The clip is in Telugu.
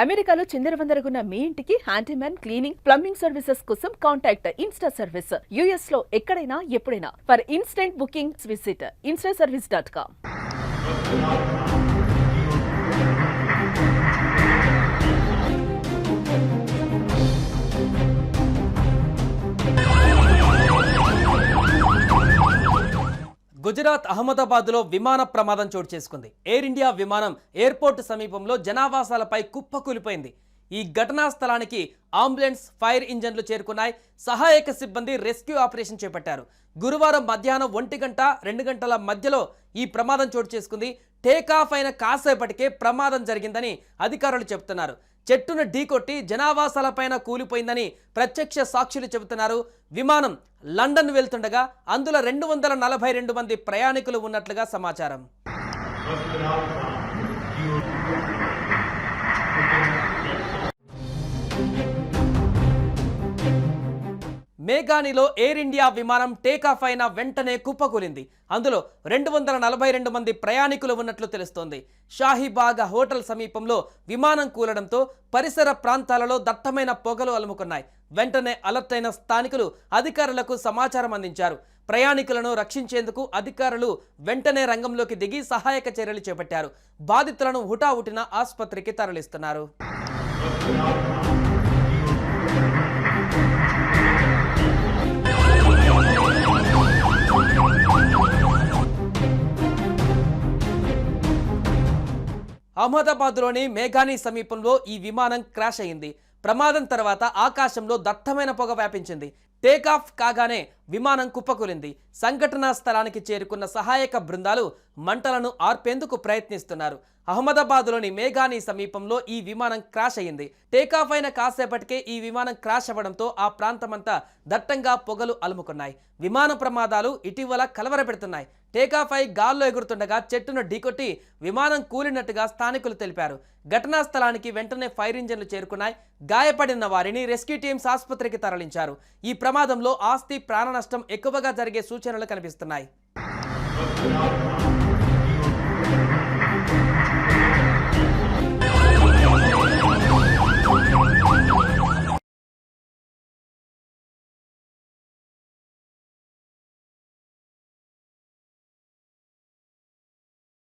అమెరికాలో చిందరవందరగున్న మీ ఇంటికి హ్యాండీమ్యాన్ క్లీనింగ్ ప్లంబింగ్ సర్వీసెస్ కోసం కాంటాక్ట్ ఇన్స్టా సర్వీస్. యుఎస్ లో ఎక్కడైనా ఎప్పుడైనా for instant booking visit instaservice.com. Gujarat అహ్మదాబాద్లో విమాన ప్రమాదం చోటు చేసుకుంది. ఎయిర్ ఇండియా విమానం ఎయిర్పోర్ట్ సమీపంలో జనావాసాలపై కుప్పకూలిపోయింది. ఈ ఘటనా స్థలానికి అంబులెన్స్, ఫైర్ ఇంజన్లు చేరుకున్నాయి. సహాయక సిబ్బంది రెస్క్యూ ఆపరేషన్ చేపట్టారు. గురువారం మధ్యాహ్నం 1 గంట 2 గంటల మధ్యలో ఈ ప్రమాదం చోటు చేసుకుంది. టేకాఫ్ అయిన కాసేపటికే ప్రమాదం జరిగిందని అధికారులు చెబుతున్నారు. చెట్టును ఢీకొట్టి జనావాసాలపైన కూలిపోయిందని ప్రత్యక్ష సాక్షులు చెబుతున్నారు. విమానం లండన్ వెళ్తుండగా అందులో 242 మంది ప్రయాణికులు ఉన్నట్లుగా సమాచారం. మేఘానిలో ఎయిర్ ఇండియా విమానం టేకాఫ్ అయిన వెంటనే కుప్పకూలింది. అందులో 242 మంది ప్రయాణికులు ఉన్నట్లు తెలుస్తోంది. షాహీబాగ్ హోటల్ సమీపంలో విమానం కూలడంతో పరిసర ప్రాంతాలలో దట్టమైన పొగలు అలుముకున్నాయి. వెంటనే అలర్ట్ అయిన స్థానికులు అధికారులకు సమాచారం అందించారు. ప్రయాణికులను రక్షించేందుకు అధికారులు వెంటనే రంగంలోకి దిగి సహాయక చర్యలు చేపట్టారు. బాధితులను హుటాహుటిన ఆసుపత్రికి తరలిస్తున్నారు. అహ్మదాబాద్లోని మేఘాని సమీపంలో ఈ విమానం క్రాష్ అయింది. ప్రమాదం తర్వాత ఆకాశంలో దట్టమైన పొగ వ్యాపించింది. టేకాఫ్ కాగానే విమానం కుప్పకూలింది. సంఘటనా స్థలానికి చేరుకున్న సహాయక బృందాలు మంటలను ఆర్పేందుకు ప్రయత్నిస్తున్నారు. అహ్మదాబాద్లోని మేఘాని సమీపంలో ఈ విమానం క్రాష్ అయింది. టేకాఫ్ అయిన కాసేపటికే ఈ విమానం క్రాష్ అవ్వడంతో ఆ ప్రాంతమంతా దట్టంగా పొగలు అలుముకున్నాయి. విమాన ప్రమాదాలు ఇటీవల కలవరపెడుతున్నాయి. టేకాఫ్ అయి గాల్లో ఎగురుతుండగా చెట్టును ఢీకొట్టి విమానం కూలినట్టుగా స్థానికులు తెలిపారు. ఘటనా స్థలానికి వెంటనే ఫైర్ ఇంజన్లు చేరుకున్నాయి. గాయపడిన వారిని రెస్క్యూ టీమ్స్ ఆసుపత్రికి తరలించారు. ఈ ప్రమాదంలో ఆస్తి, ప్రాణ నష్టం ఎక్కువగా జరిగే సూచనలు కనిపిస్తున్నాయి.